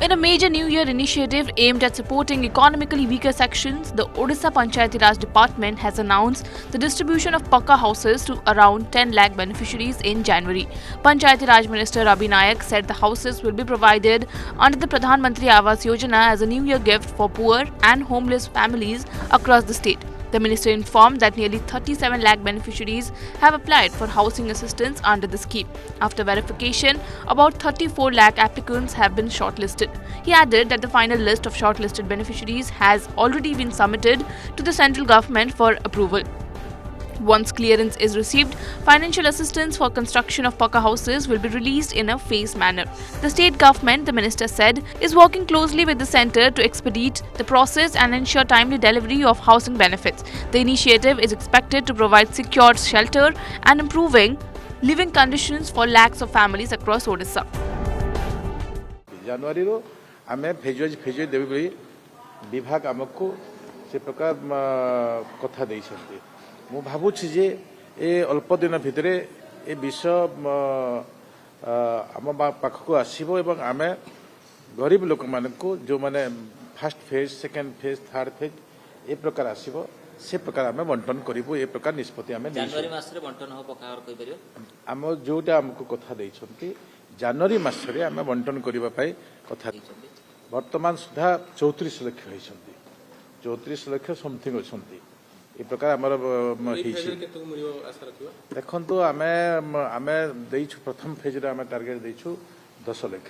In a major New Year initiative aimed at supporting economically weaker sections, the Odisha Panchayati Raj Department has announced the distribution of Pakka houses to around 10 lakh beneficiaries in January. Panchayati Raj Minister Rabi Nayak said the houses will be provided under the Pradhan Mantri Awas Yojana as a New Year gift for poor and homeless families across the state. The minister informed that nearly 37 lakh beneficiaries have applied for housing assistance under the scheme. After verification, about 34 lakh applicants have been shortlisted. He added that the final list of shortlisted beneficiaries has already been submitted to the central government for approval. Once clearance is received, financial assistance for construction of Pakka houses will be released in a phased manner. The state government, the minister said, is working closely with the centre to expedite the process and ensure timely delivery of housing benefits. The initiative is expected to provide secure shelter and improving living conditions for lakhs of families across Odisha. January रो आमे phase देबे बली विभाग आमको से प्रकार कथा देई छथि मु भाबुछि जे ए अल्प दिन भितरे ए विषय आम पाखको आसीबो एवं आमे गरीब लोक मानको जो माने first phase second phase third phase A प्रकार आसीबो से प्रकार आमे बंटन करिवो ए प्रकार निष्पत्ति आमे जनवरी मास रे बंटन हो पकावर कहि परियो आम जोटा हमको कथा देई छथि जनवरी मास रे आमे बंटन करिवा पाई कथा वर्तमान सुधा 34 लाख होइछन्ति 34 लाख समथिंग होइछन्ति ए प्रकार हमर देखो आमे आमे प्रथम फेज रे आमे टार्गेट देइछु 10 लाख।